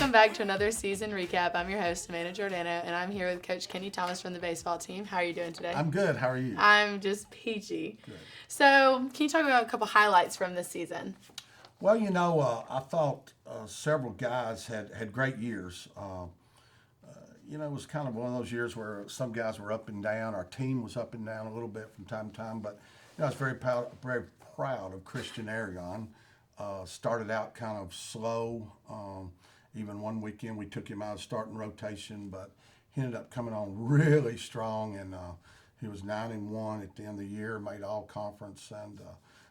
Welcome back to another season recap. I'm your host, Amanda Giordano, and I'm here with Coach Kenny Thomas from the baseball team. How are you doing today? I'm good. How are you? I'm just peachy. Good. So, can you talk about a couple highlights from this season? Well, I thought several guys had great years. It was kind of one of those years where some guys were up and down. Our team was up and down a little bit from time to time, but I was very proud of Christian Aragon. Started out kind of slow. Even one weekend we took him out of starting rotation, but he ended up coming on really strong, and he was 9-1 at the end of the year, made all conference, and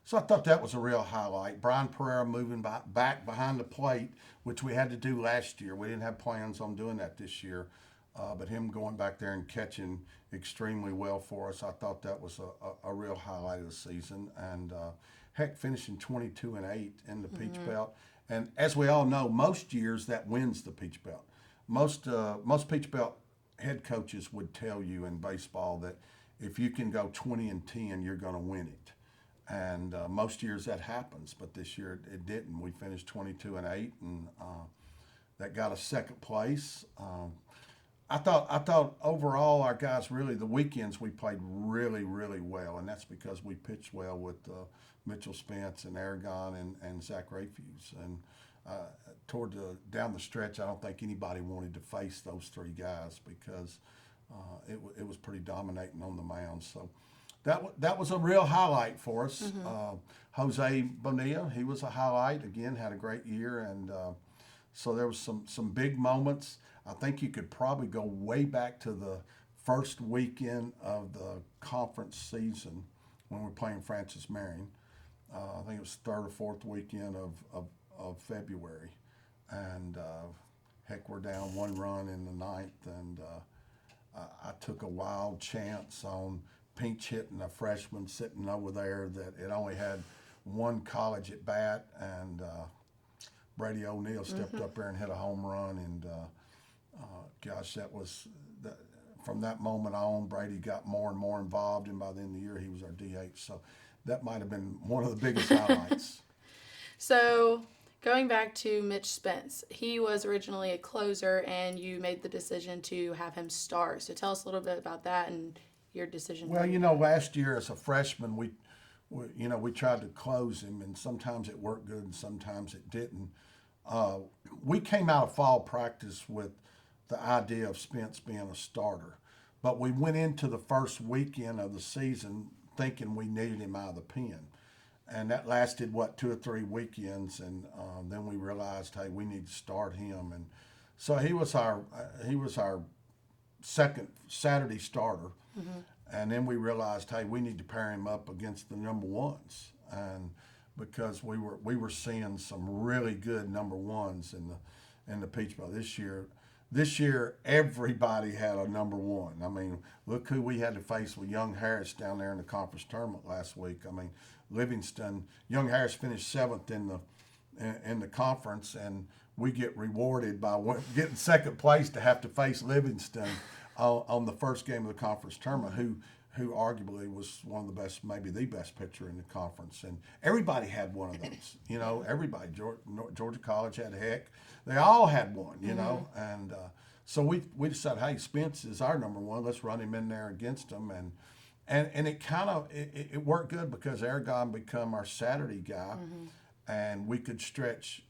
so I thought that was a real highlight. Brian Pereira moving back behind the plate, which we had to do last year. We didn't have plans on doing that this year, but him going back there and catching extremely well for us, I thought that was a real highlight of the season. And finishing 22-8 in the Peach Belt. And as we all know, most years that wins the Peach Belt. Most Peach Belt head coaches would tell you in baseball that if you can go 20-10, you're going to win it. And most years that happens, but this year it didn't. We finished 22-8, and that got us second place. I thought overall our guys really, the weekends we played really, really well, and that's because we pitched well with Mitch Spence and Aragon and Zach Rayfuse. And down the stretch, I don't think anybody wanted to face those three guys because it was pretty dominating on the mound. So that was a real highlight for us. Jose Bonilla, he was a highlight. Again, had a great year, and so there was some big moments. I think you could probably go way back to the first weekend of the conference season when we were playing Francis Marion. I think it was third or fourth weekend of February, and we're down 1 run in the ninth, and I took a wild chance on pinch hitting a freshman sitting over there that it only had one college at bat, and Brady O'Neill stepped up there and hit a home run, and from that moment on, Brady got more and more involved, and by the end of the year, he was our DH. So that might have been one of the biggest highlights. So, going back to Mitch Spence, he was originally a closer, and you made the decision to have him start. So tell us a little bit about that and your decision. Well, last year as a freshman, we tried to close him, and sometimes it worked good and sometimes it didn't. We came out of fall practice with the idea of Spence being a starter, but we went into the first weekend of the season thinking we needed him out of the pen, and that lasted 2 or 3 weekends, and then we realized, hey, we need to start him, and so he was our second Saturday starter, and then we realized, hey, we need to pair him up against the number ones, and because we were seeing some really good number ones in the Peach Belt this year. Everybody had a number one. I mean, look who we had to face with Young Harris down there in the conference tournament last week. I mean, Young Harris finished 7th in the conference, and we get rewarded by getting second place to have to face Livingston on the first game of the conference tournament, who arguably was one of the best, maybe the best pitcher in the conference. And everybody had one of those. Everybody. Georgia College had they all had one, and so we decided, hey, Spence is our number one. Let's run him in there against him, and it kind of it worked good because Aragon become our Saturday guy, and we could stretch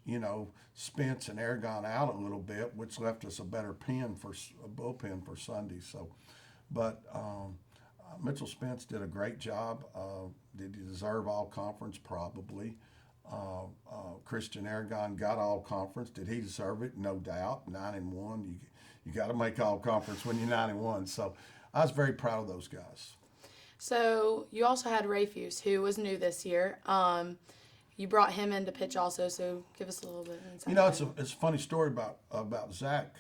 Spence and Aragon out a little bit, which left us a better bullpen for Sunday. So, but Mitchell Spence did a great job. Did he deserve all conference? Probably. Christian Aragon got all conference. Did he deserve it? No doubt. 9-1. You got to make all conference when you're 9-1. So I was very proud of those guys. So you also had Rayfuse, who was new this year. You brought him in to pitch also. So give us a little bit of insight. It's a funny story about Zach.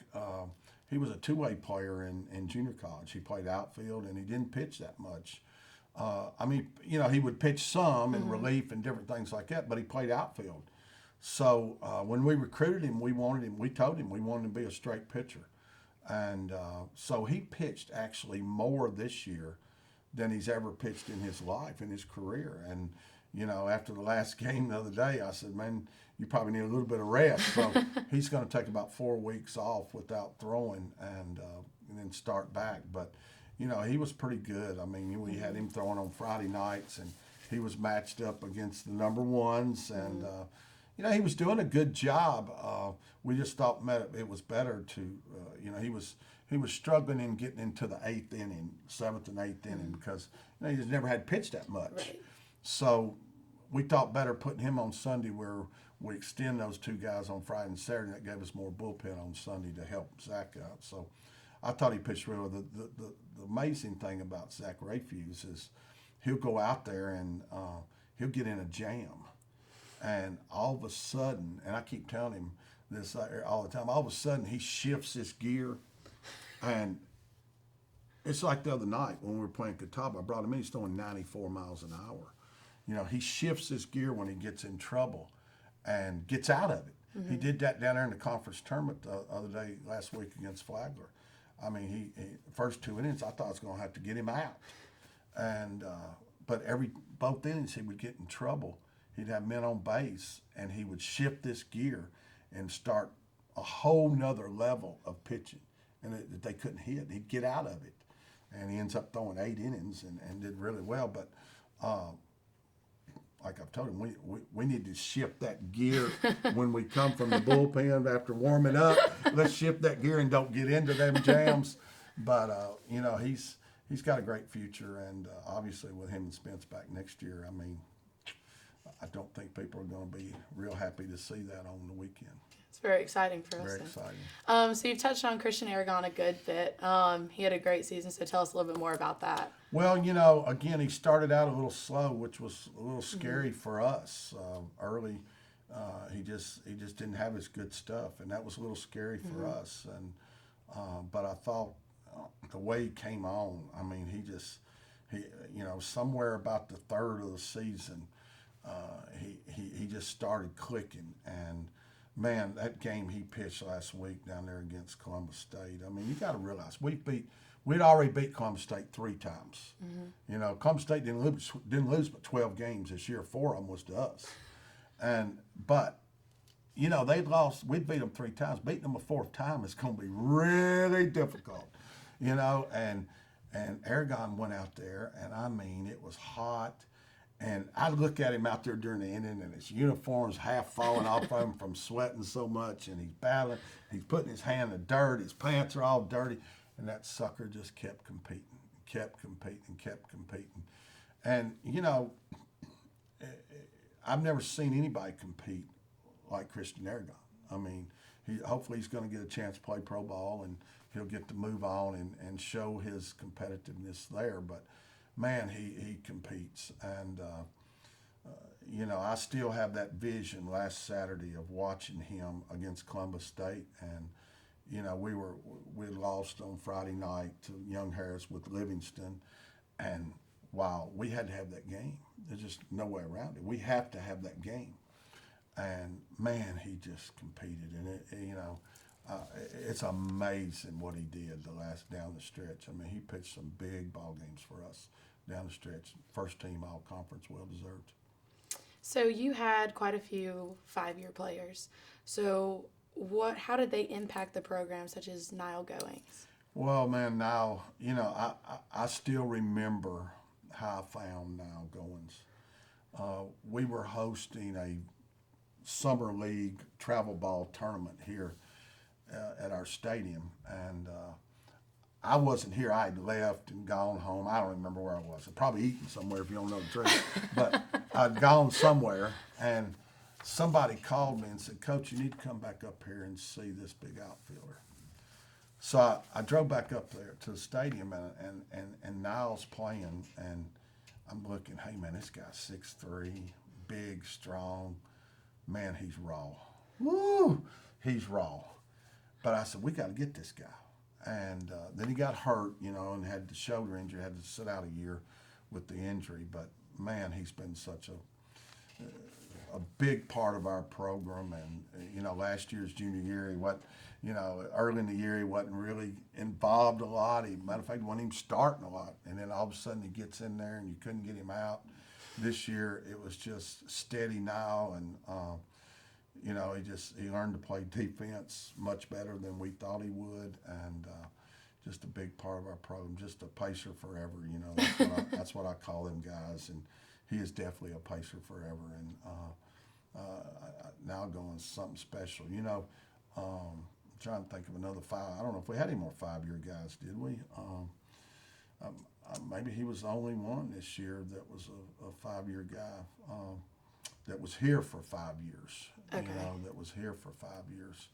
He was a two-way player in junior college. He played outfield, and he didn't pitch that much. He would pitch some in relief and different things like that, but he played outfield. So when we recruited him, we told him we wanted him to be a straight pitcher. And so he pitched actually more this year than he's ever pitched in his life, in his career. And, after the last game the other day, I said, man, you probably need a little bit of rest. So he's going to take about 4 weeks off without throwing and then start back. But, he was pretty good. I mean, we had him throwing on Friday nights, and he was matched up against the number ones. And, he was doing a good job. We just thought it was better to, he was struggling in getting into the 8th inning, 7th and 8th inning, because he just never had pitched that much. Right. So we thought better putting him on Sunday, where we extend those 2 guys on Friday and Saturday. That gave us more bullpen on Sunday to help Zach out. So I thought he pitched real. The amazing thing about Zach Rayfuse is he'll go out there and he'll get in a jam. And all of a sudden, and I keep telling him this all the time, all of a sudden he shifts his gear. And it's like the other night when we were playing Catawba. I brought him in, he's throwing 94 miles an hour. He shifts his gear when he gets in trouble and gets out of it. Mm-hmm. He did that down there in the conference tournament the other day, last week against Flagler. I mean, he first 2 innings, I thought I was going to have to get him out. And but both innings he would get in trouble. He'd have men on base, and he would shift this gear and start a whole nother level of pitching. And they couldn't hit. He'd get out of it. And he ends up throwing 8 innings and did really well. But like I've told him, we need to shift that gear when we come from the bullpen after warming up. Let's shift that gear and don't get into them jams. But, he's got a great future. And obviously with him and Spence back next year, I mean, I don't think people are going to be real happy to see that on the weekend. It's very exciting for us. Very exciting. So you've touched on Christian Aragon a good bit. He had a great season, so tell us a little bit more about that. Well, again, he started out a little slow, which was a little scary for us. Early, he just didn't have his good stuff, and that was a little scary for us. And but I thought the way he came on, I mean, he somewhere about the third of the season, he just started clicking. And man, that game he pitched last week down there against Columbus State, I mean, you got to realize we'd already beat Columbus State 3 times. Mm-hmm. Columbus State didn't lose but 12 games this year. 4 of them was to us. But they'd lost. We'd beat them 3 times. Beating them a 4th time is going to be really difficult. And Aragon went out there, and I mean, it was hot. And I look at him out there during the inning, and his uniform's half falling off of him from sweating so much, and he's battling. He's putting his hand in the dirt. His pants are all dirty. And that sucker just kept competing. And, I've never seen anybody compete like Christian Aragon. I mean, hopefully he's going to get a chance to play pro ball, and he'll get to move on and show his competitiveness there. But, man, he competes. And, I still have that vision last Saturday of watching him against Columbus State. And, we lost on Friday night to Young Harris with Livingston. And, wow, we had to have that game. There's just no way around it. We have to have that game. And, man, he just competed. And, it's amazing what he did down the stretch. I mean, he pitched some big ball games for us down the stretch. First team all-conference, well-deserved. So you had quite a few 5-year players. So how did they impact the program, such as Niall Goings? Well, man, Niall, I still remember how I found Niall Goings. We were hosting a summer league travel ball tournament here at our stadium, and I wasn't here. I had left and gone home. I don't remember where I was. I'd probably eaten somewhere, if you don't know the truth. But I'd gone somewhere, and somebody called me and said, "Coach, you need to come back up here and see this big outfielder." So I drove back up there to the stadium, and Niall's playing, and I'm looking, hey, man, this guy's 6'3", big, strong. Man, he's raw. Woo! He's raw. But I said, we got to get this guy. And then he got hurt, and had the shoulder injury, had to sit out a year with the injury. But, man, he's been such a big part of our program. And, last year's junior year, he wasn't, early in the year, he wasn't really involved a lot. Matter of fact, he wasn't even starting a lot. And then all of a sudden he gets in there and you couldn't get him out. this year it was just steady now, and he learned to play defense much better than we thought he would, and just a big part of our program, just a pacer forever. That's what I call them guys, and he is definitely a pacer forever. And now going something special. I'm trying to think of another five. I don't know if we had any more 5-year guys, did we? Maybe he was the only one this year that was a 5-year guy that was here for 5 years. Okay. That was here for 5 years.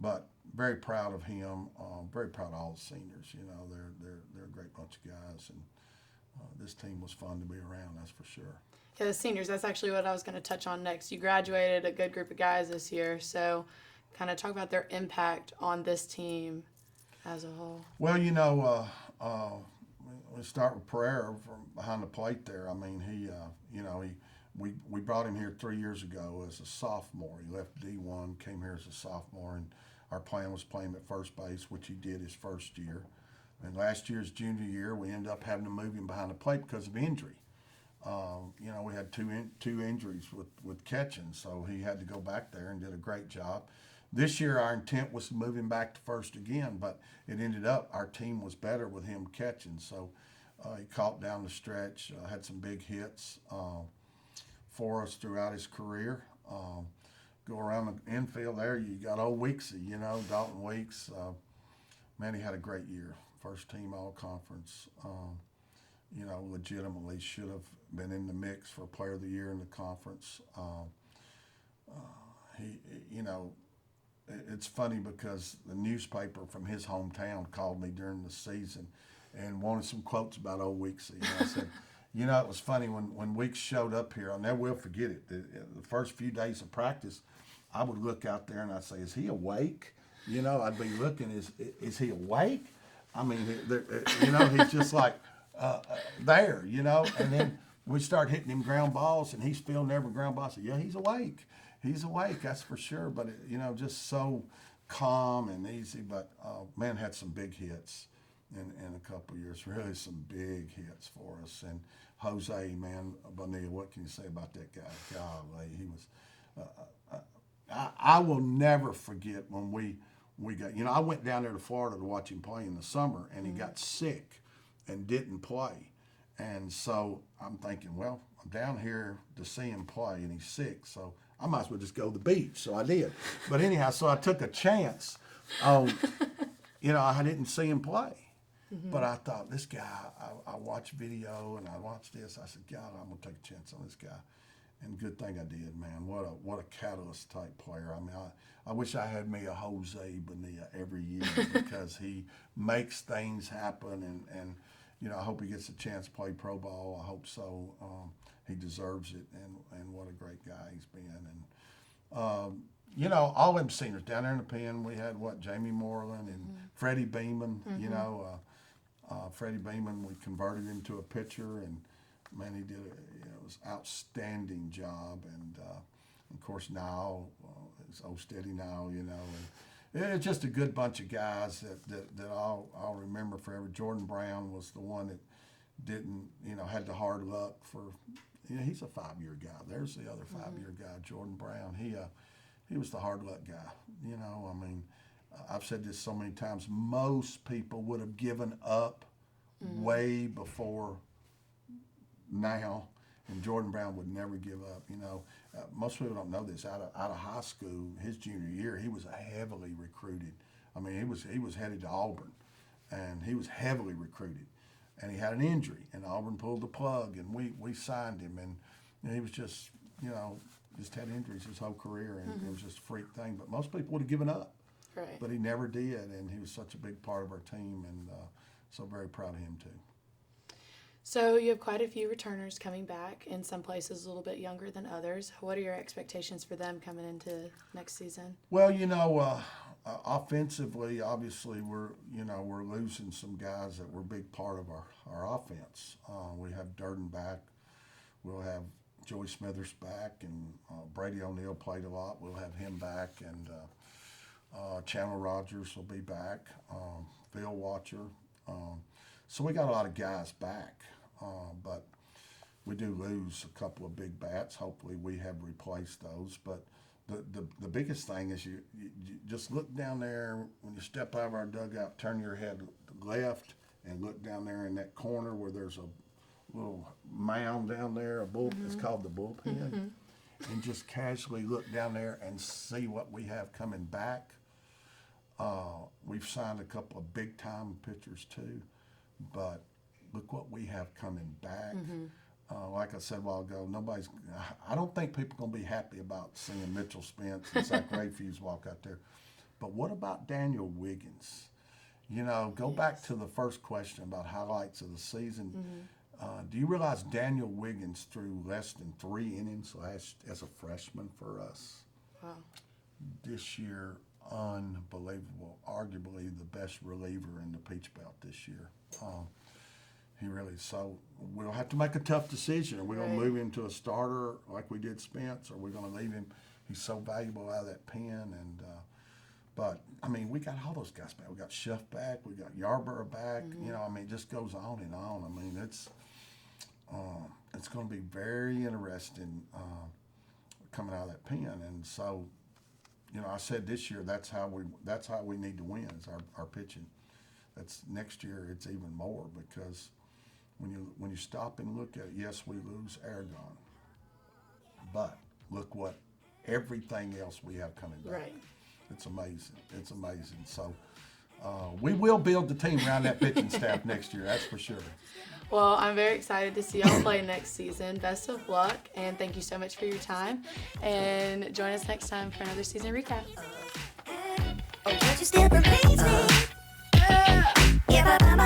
But very proud of him. Very proud of all the seniors. They're a great bunch of guys, and this team was fun to be around. That's for sure. Yeah, the seniors. That's actually what I was going to touch on next. You graduated a good group of guys this year, so kind of talk about their impact on this team as a whole. Well, we start with Pereira from behind the plate there. I mean, we brought him here 3 years ago as a sophomore. He left D1, came here as a sophomore, and our plan was play him at first base, which he did his first year. And last year's junior year, we ended up having to move him behind the plate because of injury. We had two injuries with catching, so he had to go back there and did a great job. This year, our intent was to move him back to first again, but it ended up our team was better with him catching. So he caught down the stretch, had some big hits for us throughout his career. Go around the infield there, you got old Weeksy, Dalton Weeks. Man, he had a great year. First team all-conference. Legitimately should have been in the mix for Player of the Year in the conference. It's funny because the newspaper from his hometown called me during the season and wanted some quotes about old Weeksy. And I said, it was funny when Weeks showed up here. I'll never will forget it. The first few days of practice, I would look out there and I'd say, "Is he awake?" I'd be looking, is he awake? I mean, he's just like there, And then we start hitting him ground balls, and he's fielding every ground ball. I said, "Yeah, he's awake. He's awake, that's for sure." But just so calm and easy. But man, had some big hits in a couple of years. Really, some big hits for us. And Jose, man, Bonilla, what can you say about that guy? Golly, he was. I will never forget when we got. I went down there to Florida to watch him play in the summer, and he got sick and didn't play. And so I'm thinking, well, I'm down here to see him play, and he's sick, so I might as well just go to the beach. So I did. But anyhow, so I took a chance on, I didn't see him play. Mm-hmm. But I thought, this guy, I watched video and I watched this. I said, God, I'm going to take a chance on this guy. And good thing I did, man. What a catalyst type player. I mean, I wish I had me a Jose Bonilla every year because he makes things happen. And I hope he gets a chance to play pro ball. I hope so. He deserves it, and what a great guy he's been. And all them seniors down there in the pen, we had Jamie Moreland and Freddie Beeman. Freddie Beeman, we converted him to a pitcher, and man, he did it was outstanding job. And of course Niall, it's old steady Niall, and it's just a good bunch of guys that I'll remember forever. Jordan Brown was the one that didn't, had the hard luck for. He's a 5-year guy. There's the other 5-year guy, Jordan Brown. He was the hard luck guy. I mean, I've said this so many times. Most people would have given up way before now, and Jordan Brown would never give up. Most people don't know this. Out of high school, his junior year, he was heavily recruited. I mean, he was headed to Auburn, and he was heavily recruited. And he had an injury, and Auburn pulled the plug, and we signed him, and he was just had injuries his whole career, and it was just a freak thing. But most people would have given up, right? But he never did, and he was such a big part of our team, and so very proud of him too. So you have quite a few returners coming back, in some places a little bit younger than others. What are your expectations for them coming into next season? Well, offensively, obviously, we're losing some guys that were a big part of our offense. We have Durden back. We'll have Joey Smithers back, and Brady O'Neill played a lot. We'll have him back, and Chandler Rogers will be back. Phil Watcher. So we got a lot of guys back. But we do lose a couple of big bats. Hopefully we have replaced those. But the biggest thing is you just look down there when you step out of our dugout, turn your head left and look down there in that corner where there's a little mound down there, it's called the bullpen. And just casually look down there and see what we have coming back. We've signed a couple of big time pitchers too, but look what we have coming back. Like I said a while ago, I don't think people are going to be happy about seeing Mitchell Spence and Zach Rayfuse walk out there. But what about Daniel Wiggins? Go back to the first question about highlights of the season. Do you realize Daniel Wiggins threw less than 3 innings as a freshman for us? Wow. This year, unbelievable. Arguably the best reliever in the Peach Belt this year. He really, so we'll have to make a tough decision. Are we going to move him to a starter like we did Spence, or are we going to leave him? He's so valuable out of that pen. But, I mean, we got all those guys back. We got Schiff back. We got Yarborough back. It just goes on and on. I mean, it's going to be very interesting coming out of that pen. And so, I said this year that's how we need to win is our pitching. That's next year it's even more because when you stop and look at it, yes, we lose Aragon, but look what everything else we have coming back. Right. It's amazing. It's amazing. So we will build the team around that pitching staff next year. That's for sure. Well, I'm very excited to see y'all play next season. Best of luck, and thank you so much for your time. And join us next time for another season recap. Oh, but you still amaze me. Yeah, but I'm